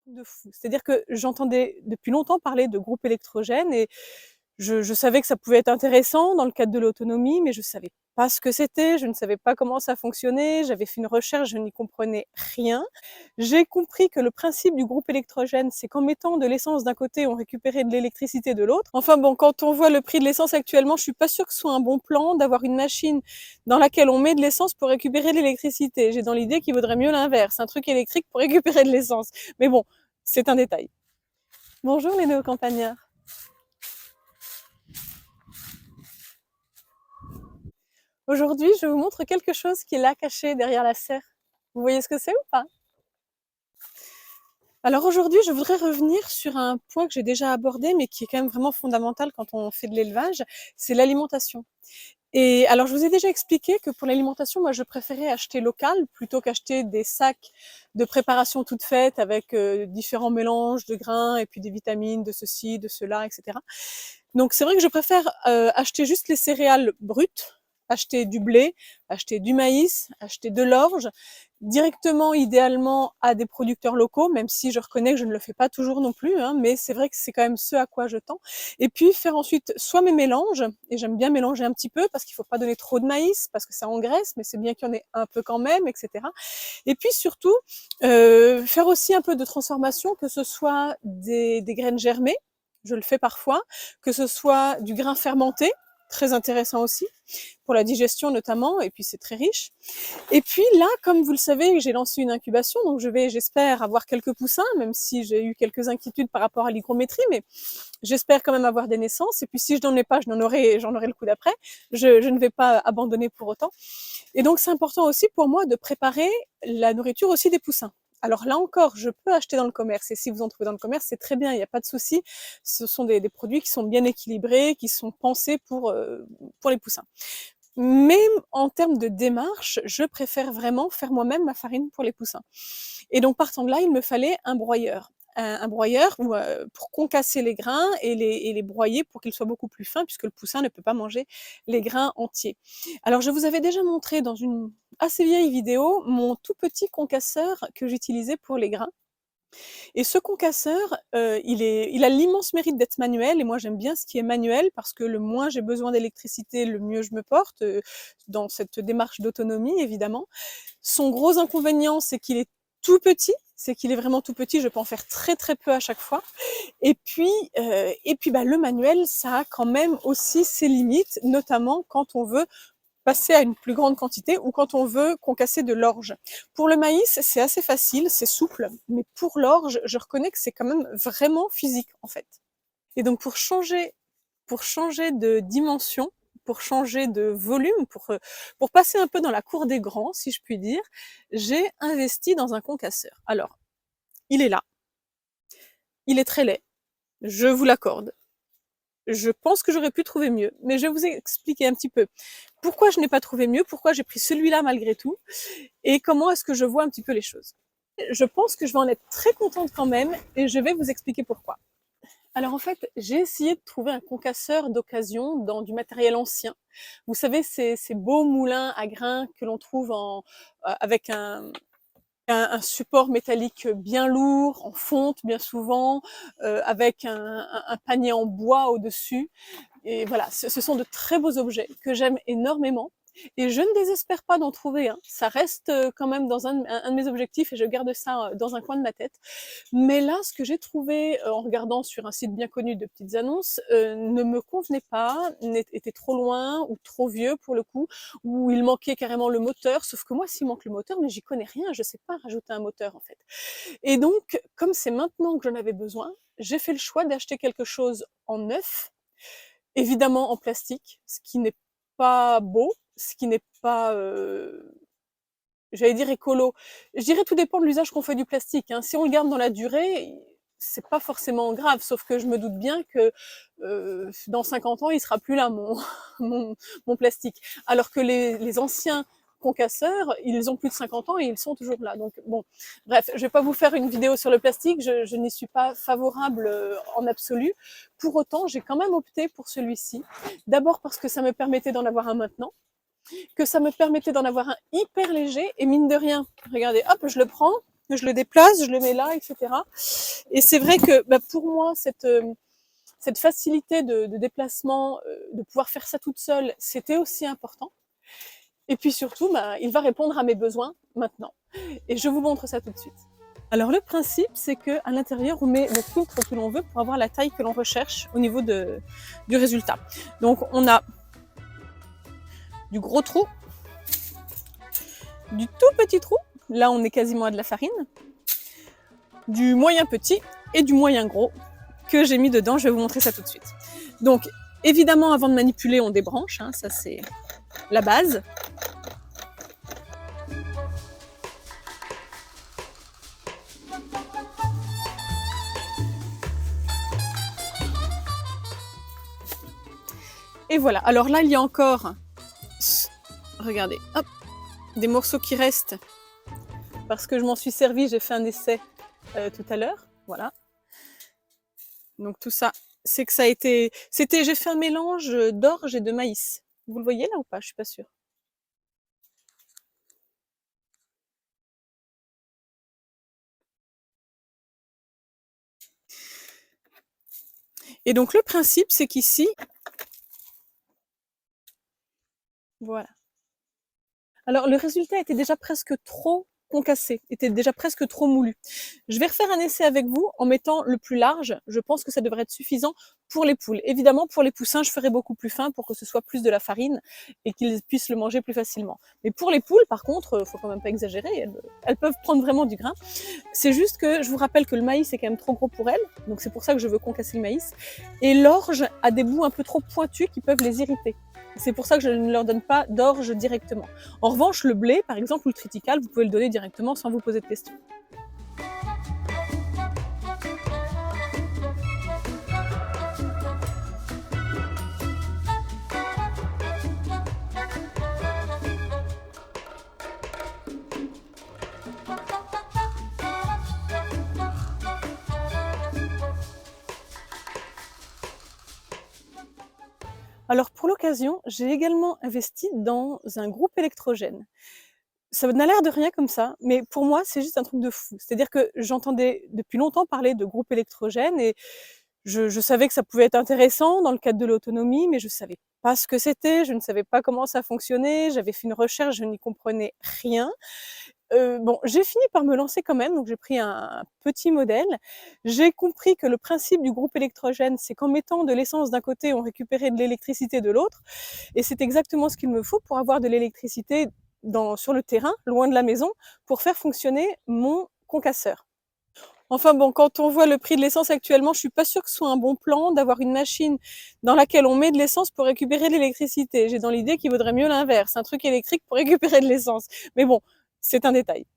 de fou. C'est-à-dire que j'entendais depuis longtemps parler de groupes électrogènes et je savais que ça pouvait être intéressant dans le cadre de l'autonomie, mais je savais pas ce que c'était, je ne savais pas comment ça fonctionnait, j'avais fait une recherche, je n'y comprenais rien. J'ai compris que le principe du groupe électrogène, c'est qu'en mettant de l'essence d'un côté, on récupérait de l'électricité de l'autre. Enfin bon, quand on voit le prix de l'essence actuellement, je suis pas sûre que ce soit un bon plan d'avoir une machine dans laquelle on met de l'essence pour récupérer de l'électricité. J'ai dans l'idée qu'il vaudrait mieux l'inverse, un truc électrique pour récupérer de l'essence. Mais bon, c'est un détail. Bonjour les néo-campagnards. Aujourd'hui, je vous montre quelque chose qui est là caché derrière la serre. Vous voyez ce que c'est ou pas? Alors aujourd'hui, je voudrais revenir sur un point que j'ai déjà abordé, mais qui est quand même vraiment fondamental quand on fait de l'élevage, c'est l'alimentation. Et alors, je vous ai déjà expliqué que pour l'alimentation, moi, je préférais acheter local plutôt qu'acheter des sacs de préparation toutes faites avec différents mélanges de grains et puis des vitamines, de ceci, de cela, etc. Donc, c'est vrai que je préfère acheter juste les céréales brutes, acheter du blé, acheter du maïs, acheter de l'orge, directement, idéalement, à des producteurs locaux, même si je reconnais que je ne le fais pas toujours non plus, hein, mais c'est vrai que c'est quand même ce à quoi je tends. Et puis, faire ensuite soit mes mélanges, et j'aime bien mélanger un petit peu, parce qu'il ne faut pas donner trop de maïs, parce que ça engraisse, mais c'est bien qu'il y en ait un peu quand même, etc. Et puis surtout, faire aussi un peu de transformation, que ce soit des graines germées, je le fais parfois, que ce soit du grain fermenté, très intéressant aussi, pour la digestion notamment, et puis c'est très riche. Et puis là, comme vous le savez, j'ai lancé une incubation, donc je vais, j'espère, avoir quelques poussins, même si j'ai eu quelques inquiétudes par rapport à l'hygrométrie, mais j'espère quand même avoir des naissances. Et puis si je n'en ai pas, j'en aurai le coup d'après. Je ne vais pas abandonner pour autant. Et donc c'est important aussi pour moi de préparer la nourriture aussi des poussins. Alors là encore, je peux acheter dans le commerce, et si vous en trouvez dans le commerce, c'est très bien, il n'y a pas de souci. Ce sont des produits qui sont bien équilibrés, qui sont pensés pour les poussins. Mais en termes de démarche, je préfère vraiment faire moi-même ma farine pour les poussins. Et donc partant de là, il me fallait un broyeur. Un broyeur pour concasser les grains et les broyer pour qu'ils soient beaucoup plus fins, puisque le poussin ne peut pas manger les grains entiers. Alors je vous avais déjà montré dans une assez vieille vidéo mon tout petit concasseur que j'utilisais pour les grains. Et ce concasseur, il a l'immense mérite d'être manuel, et moi j'aime bien ce qui est manuel parce que le moins j'ai besoin d'électricité, le mieux je me porte, dans cette démarche d'autonomie évidemment. Son gros inconvénient, c'est qu'il est tout petit, c'est qu'il est vraiment tout petit, je peux en faire très très peu à chaque fois. Et puis bah, le manuel, ça a quand même aussi ses limites, notamment quand on veut passer à une plus grande quantité ou quand on veut concasser de l'orge. Pour le maïs, c'est assez facile, c'est souple, mais pour l'orge, je reconnais que c'est quand même vraiment physique en fait. Et donc pour changer de dimension, pour changer de volume, pour passer un peu dans la cour des grands, si je puis dire, j'ai investi dans un concasseur. Alors, il est là, il est très laid, je vous l'accorde. Je pense que j'aurais pu trouver mieux, mais je vais vous expliquer un petit peu pourquoi je n'ai pas trouvé mieux, pourquoi j'ai pris celui-là malgré tout, et comment est-ce que je vois un petit peu les choses. Je pense que je vais en être très contente quand même, et je vais vous expliquer pourquoi. Alors en fait, j'ai essayé de trouver un concasseur d'occasion dans du matériel ancien. Vous savez, ces beaux moulins à grains que l'on trouve avec un support métallique bien lourd, en fonte bien souvent, avec un panier en bois au-dessus. Et voilà, ce sont de très beaux objets que j'aime énormément. Et je ne désespère pas d'en trouver un. Ça reste quand même dans un de mes objectifs, et je garde ça dans un coin de ma tête. Mais là, ce que j'ai trouvé en regardant sur un site bien connu de petites annonces ne me convenait pas, était trop loin ou trop vieux pour le coup, ou il manquait carrément le moteur. Sauf que moi, s'il manque le moteur, mais j'y connais rien, je sais pas rajouter un moteur en fait. Et donc, comme c'est maintenant que j'en avais besoin, j'ai fait le choix d'acheter quelque chose en neuf, évidemment en plastique, ce qui n'est pas beau, ce qui n'est pas j'allais dire écolo. Je dirais tout dépend de l'usage qu'on fait du plastique, hein. Si on le garde dans la durée, c'est pas forcément grave, sauf que je me doute bien que dans 50 ans, il sera plus là, mon plastique. Alors que les anciens concasseurs, ils ont plus de 50 ans et ils sont toujours là. Donc bon, bref, je vais pas vous faire une vidéo sur le plastique, je n'y suis pas favorable en absolu. Pour autant, j'ai quand même opté pour celui-ci. D'abord parce que ça me permettait d'en avoir un maintenant, que ça me permettait d'en avoir un hyper léger, et mine de rien, regardez, hop, je le prends, je le déplace, je le mets là, etc. Et c'est vrai que pour moi, cette facilité de déplacement, de pouvoir faire ça toute seule, c'était aussi important. Et puis surtout, il va répondre à mes besoins maintenant. Et je vous montre ça tout de suite. Alors le principe, c'est qu'à l'intérieur, on met le filtre que l'on veut pour avoir la taille que l'on recherche au niveau du résultat. Donc on a du gros trou, du tout petit trou, là on est quasiment à de la farine, du moyen petit et du moyen gros que j'ai mis dedans. Je vais vous montrer ça tout de suite. Donc évidemment, avant de manipuler, on débranche, hein, ça c'est la base. Et voilà, alors là il y a encore, regardez, hop, des morceaux qui restent parce que je m'en suis servi, j'ai fait un essai tout à l'heure, voilà. Donc tout ça, c'est que ça a été, j'ai fait un mélange d'orge et de maïs. Vous le voyez là ou pas? Je suis pas sûre. Et donc le principe, c'est qu'ici, voilà. Alors le résultat était déjà presque trop concassé, était déjà presque trop moulu. Je vais refaire un essai avec vous en mettant le plus large. Je pense que ça devrait être suffisant pour les poules. Évidemment, pour les poussins, je ferai beaucoup plus fin pour que ce soit plus de la farine et qu'ils puissent le manger plus facilement. Mais pour les poules, par contre, faut quand même pas exagérer, elles peuvent prendre vraiment du grain. C'est juste que je vous rappelle que le maïs est quand même trop gros pour elles, donc c'est pour ça que je veux concasser le maïs. Et l'orge a des bouts un peu trop pointus qui peuvent les irriter. C'est pour ça que je ne leur donne pas d'orge directement. En revanche, le blé, par exemple, ou le triticale, vous pouvez le donner directement sans vous poser de questions. Alors pour l'occasion, j'ai également investi dans un groupe électrogène. Ça n'a l'air de rien comme ça, mais pour moi, c'est juste un truc de fou. C'est-à-dire que j'entendais depuis longtemps parler de groupe électrogène et je savais que ça pouvait être intéressant dans le cadre de l'autonomie, mais je ne savais pas ce que c'était, je ne savais pas comment ça fonctionnait, j'avais fait une recherche, je n'y comprenais rien. Bon, j'ai fini par me lancer quand même, donc j'ai pris un petit modèle. J'ai compris que le principe du groupe électrogène, c'est qu'en mettant de l'essence d'un côté, on récupérait de l'électricité de l'autre, et c'est exactement ce qu'il me faut pour avoir de l'électricité sur le terrain, loin de la maison, pour faire fonctionner mon concasseur. Enfin bon, quand on voit le prix de l'essence actuellement, je suis pas sûre que ce soit un bon plan d'avoir une machine dans laquelle on met de l'essence pour récupérer de l'électricité. J'ai dans l'idée qu'il vaudrait mieux l'inverse, un truc électrique pour récupérer de l'essence. Mais bon, c'est un détail.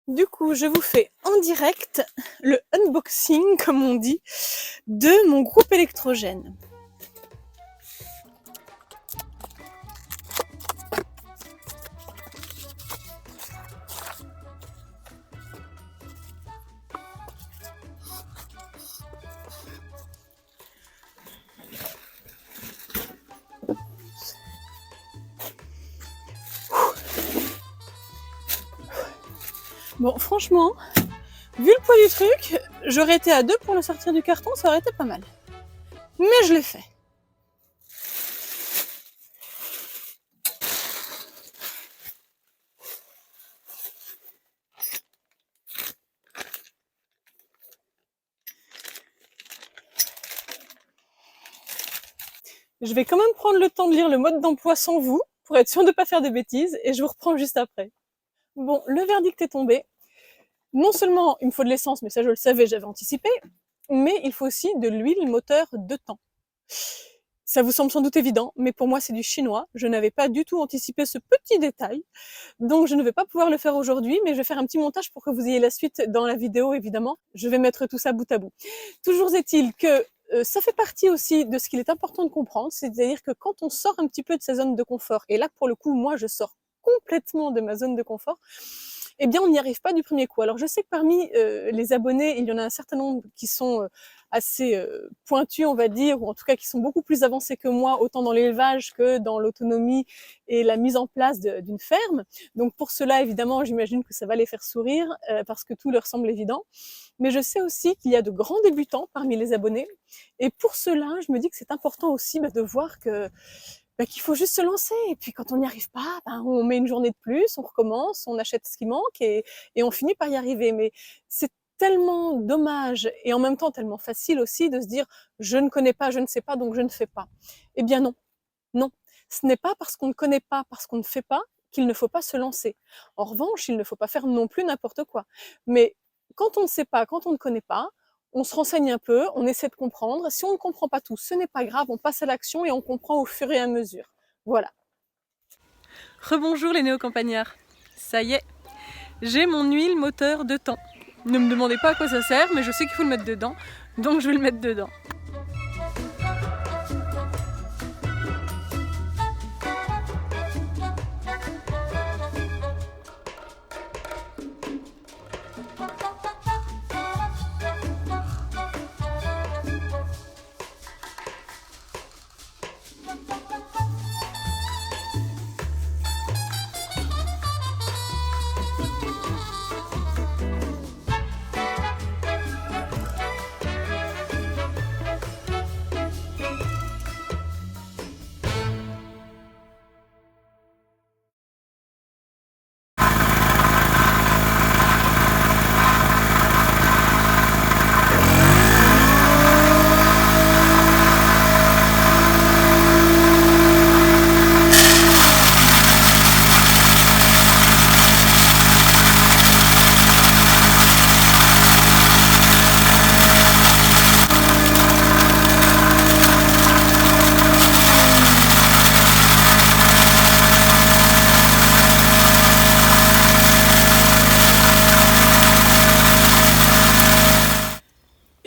Du coup, je vous fais en direct le unboxing, comme on dit, de mon groupe électrogène. Bon, franchement, vu le poids du truc, j'aurais été à 2 pour le sortir du carton, ça aurait été pas mal. Mais je l'ai fait. Je vais quand même prendre le temps de lire le mode d'emploi sans vous, pour être sûr de ne pas faire de bêtises, et je vous reprends juste après. Bon, le verdict est tombé. Non seulement il me faut de l'essence, mais ça je le savais, j'avais anticipé, mais il faut aussi de l'huile moteur de temps. Ça vous semble sans doute évident, mais pour moi c'est du chinois. Je n'avais pas du tout anticipé ce petit détail, donc je ne vais pas pouvoir le faire aujourd'hui, mais je vais faire un petit montage pour que vous ayez la suite dans la vidéo, évidemment. Je vais mettre tout ça bout à bout. Toujours est-il que ça fait partie aussi de ce qu'il est important de comprendre, c'est-à-dire que quand on sort un petit peu de sa zone de confort, et là pour le coup, moi je sors complètement de ma zone de confort, eh bien on n'y arrive pas du premier coup. Alors je sais que parmi les abonnés, il y en a un certain nombre qui sont assez pointus, on va dire, ou en tout cas qui sont beaucoup plus avancés que moi, autant dans l'élevage que dans l'autonomie et la mise en place d'une ferme. Donc pour cela, évidemment, j'imagine que ça va les faire sourire parce que tout leur semble évident. Mais je sais aussi qu'il y a de grands débutants parmi les abonnés. Et pour cela, je me dis que c'est important aussi de voir que qu'il faut juste se lancer. Et puis quand on n'y arrive pas, on met une journée de plus, on recommence, on achète ce qui manque et on finit par y arriver. Mais c'est tellement dommage et en même temps tellement facile aussi de se dire je ne connais pas, je ne sais pas, donc je ne fais pas. Eh bien non, non. Ce n'est pas parce qu'on ne connaît pas, parce qu'on ne fait pas, qu'il ne faut pas se lancer. En revanche, il ne faut pas faire non plus n'importe quoi. Mais quand on ne sait pas, quand on ne connaît pas, on se renseigne un peu, on essaie de comprendre. Si on ne comprend pas tout, ce n'est pas grave, on passe à l'action et on comprend au fur et à mesure. Voilà. Rebonjour les néo-campagnards. Ça y est, j'ai mon huile moteur de temps. Ne me demandez pas à quoi ça sert, mais je sais qu'il faut le mettre dedans, donc je vais le mettre dedans.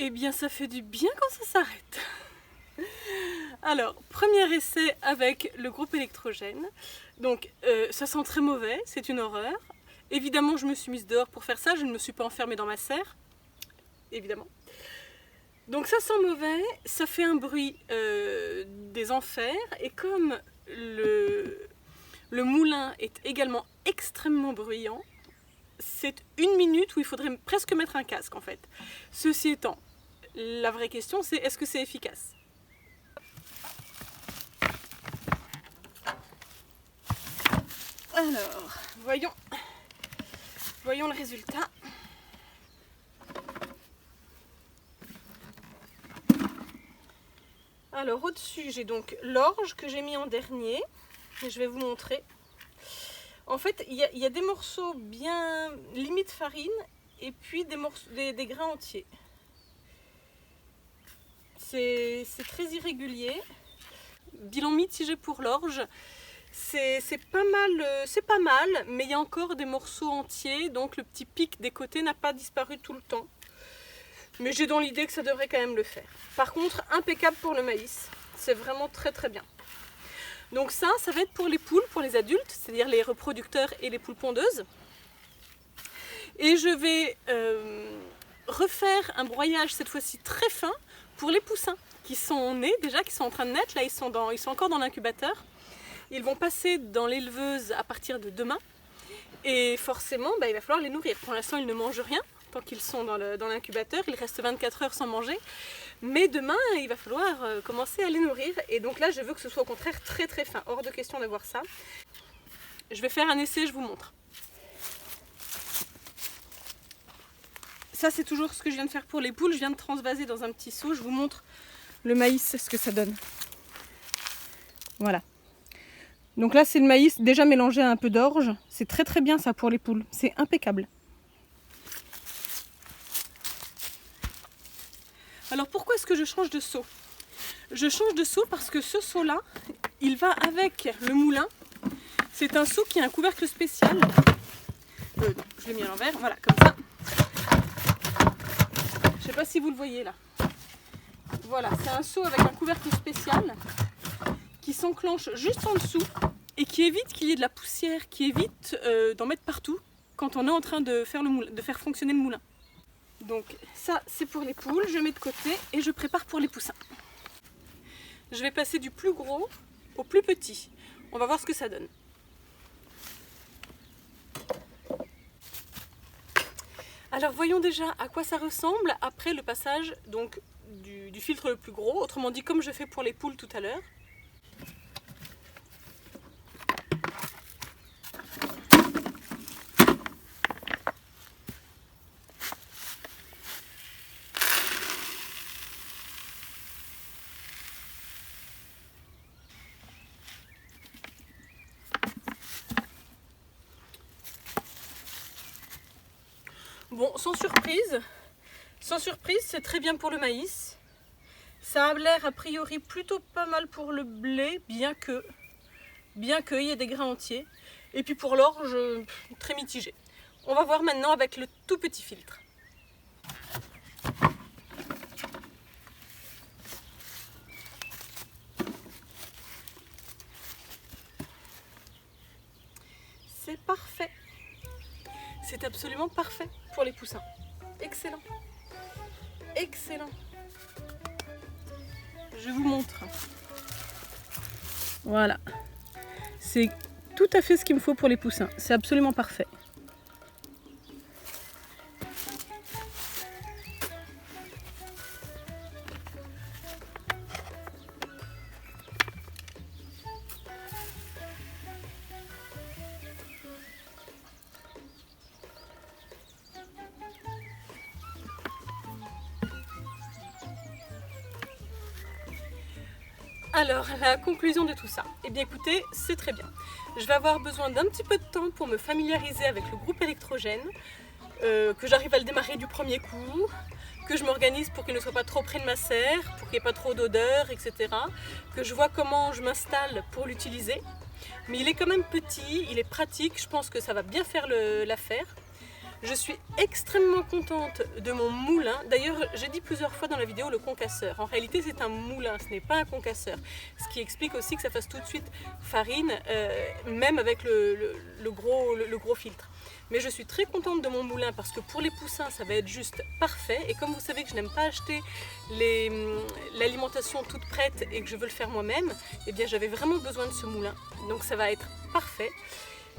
Eh bien, ça fait du bien quand ça s'arrête. Alors, premier essai avec le groupe électrogène. Donc, ça sent très mauvais, c'est une horreur. Évidemment, je me suis mise dehors pour faire ça, je ne me suis pas enfermée dans ma serre. Évidemment. Donc, ça sent mauvais, ça fait un bruit des enfers. Et comme le moulin est également extrêmement bruyant, c'est 1 minute où il faudrait presque mettre un casque en fait. Ceci étant, la vraie question c'est est-ce que c'est efficace? Alors, voyons le résultat. Alors au-dessus j'ai donc l'orge que j'ai mis en dernier. Je vais vous montrer. En fait, il y a des morceaux bien limite farine et puis des grains entiers. C'est très irrégulier. Bilan mitigé pour l'orge. C'est pas mal, mais il y a encore des morceaux entiers, donc le petit pic des côtés n'a pas disparu tout le temps. Mais j'ai dans l'idée que ça devrait quand même le faire. Par contre, impeccable pour le maïs. C'est vraiment très très bien. Donc ça va être pour les poules, pour les adultes, c'est-à-dire les reproducteurs et les poules pondeuses. Et je vais refaire un broyage cette fois-ci très fin pour les poussins qui sont nés déjà, qui sont en train de naître. Là, ils sont encore dans l'incubateur. Ils vont passer dans l'éleveuse à partir de demain. Et forcément, il va falloir les nourrir. Pour l'instant, ils ne mangent rien tant qu'ils sont dans l'incubateur. Ils restent 24 heures sans manger. Mais demain, il va falloir commencer à les nourrir. Et donc là, je veux que ce soit au contraire très très fin. Hors de question d'avoir ça. Je vais faire un essai, je vous montre. Ça, c'est toujours ce que je viens de faire pour les poules. Je viens de transvaser dans un petit seau. Je vous montre le maïs, ce que ça donne. Voilà. Donc là, c'est le maïs déjà mélangé à un peu d'orge. C'est très très bien ça pour les poules. C'est impeccable. Alors pourquoi est-ce que je change de seau? Je change de seau parce que ce seau-là, il va avec le moulin. C'est un seau qui a un couvercle spécial. Non, je l'ai mis à l'envers. Voilà, comme ça. Je ne sais pas si vous le voyez là. Voilà, c'est un seau avec un couvercle spécial qui s'enclenche juste en dessous et qui évite qu'il y ait de la poussière, qui évite d'en mettre partout. quand on est en train de faire fonctionner le moulin. Donc ça c'est pour les poules, je mets de côté et je prépare pour les poussins. Je vais passer du plus gros au plus petit. On va voir ce que ça donne. Alors voyons déjà à quoi ça ressemble après le passage donc, du filtre le plus gros, autrement dit comme je fais pour les poules tout à l'heure. Bon, sans surprise, c'est très bien pour le maïs. Ça a l'air a priori plutôt pas mal pour le blé, bien que il y ait des grains entiers. Et puis pour l'orge, très mitigé. On va voir maintenant avec le tout petit filtre. C'est parfait. C'est absolument parfait pour les poussins. Excellent. Excellent. Je vous montre. Voilà. C'est tout à fait ce qu'il me faut pour les poussins. C'est absolument parfait. Alors, la conclusion de tout ça, eh bien écoutez, c'est très bien. Je vais avoir besoin d'un petit peu de temps pour me familiariser avec le groupe électrogène, que j'arrive à le démarrer du premier coup, que je m'organise pour qu'il ne soit pas trop près de ma serre, pour qu'il n'y ait pas trop d'odeur, etc. Que je vois comment je m'installe pour l'utiliser. Mais il est quand même petit, il est pratique, je pense que ça va bien faire l'affaire. Je suis extrêmement contente de mon moulin. D'ailleurs, j'ai dit plusieurs fois dans la vidéo le concasseur. En réalité, c'est un moulin, ce n'est pas un concasseur. Ce qui explique aussi que ça fasse tout de suite farine, même avec le gros filtre. Mais je suis très contente de mon moulin parce que pour les poussins, ça va être juste parfait. Et comme vous savez que je n'aime pas acheter l'alimentation toute prête et que je veux le faire moi-même, eh bien j'avais vraiment besoin de ce moulin. Donc ça va être parfait.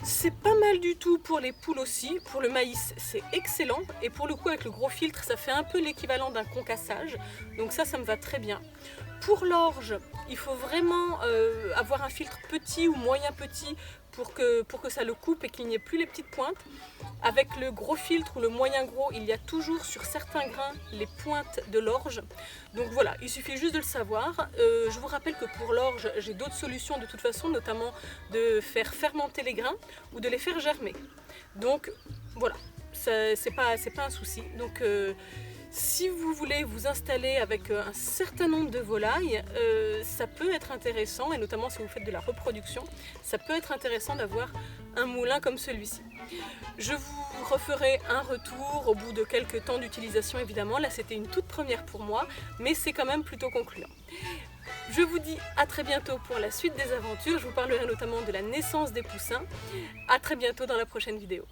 C'est pas mal du tout pour les poules aussi, pour le maïs c'est excellent et pour le coup avec le gros filtre ça fait un peu l'équivalent d'un concassage, donc ça me va très bien. Pour l'orge, il faut vraiment avoir un filtre petit ou moyen petit pour que ça le coupe et qu'il n'y ait plus les petites pointes. Avec le gros filtre ou le moyen gros, il y a toujours sur certains grains les pointes de l'orge. Donc voilà, il suffit juste de le savoir. Je vous rappelle que pour l'orge, j'ai d'autres solutions de toute façon, notamment de faire fermenter les grains ou de les faire germer. Donc voilà, c'est pas un souci. Donc si vous voulez vous installer avec un certain nombre de volailles, ça peut être intéressant, et notamment si vous faites de la reproduction, ça peut être intéressant d'avoir un moulin comme celui-ci. Je vous referai un retour au bout de quelques temps d'utilisation évidemment, là c'était une toute première pour moi, mais c'est quand même plutôt concluant. Je vous dis à très bientôt pour la suite des aventures, je vous parlerai notamment de la naissance des poussins. À très bientôt dans la prochaine vidéo.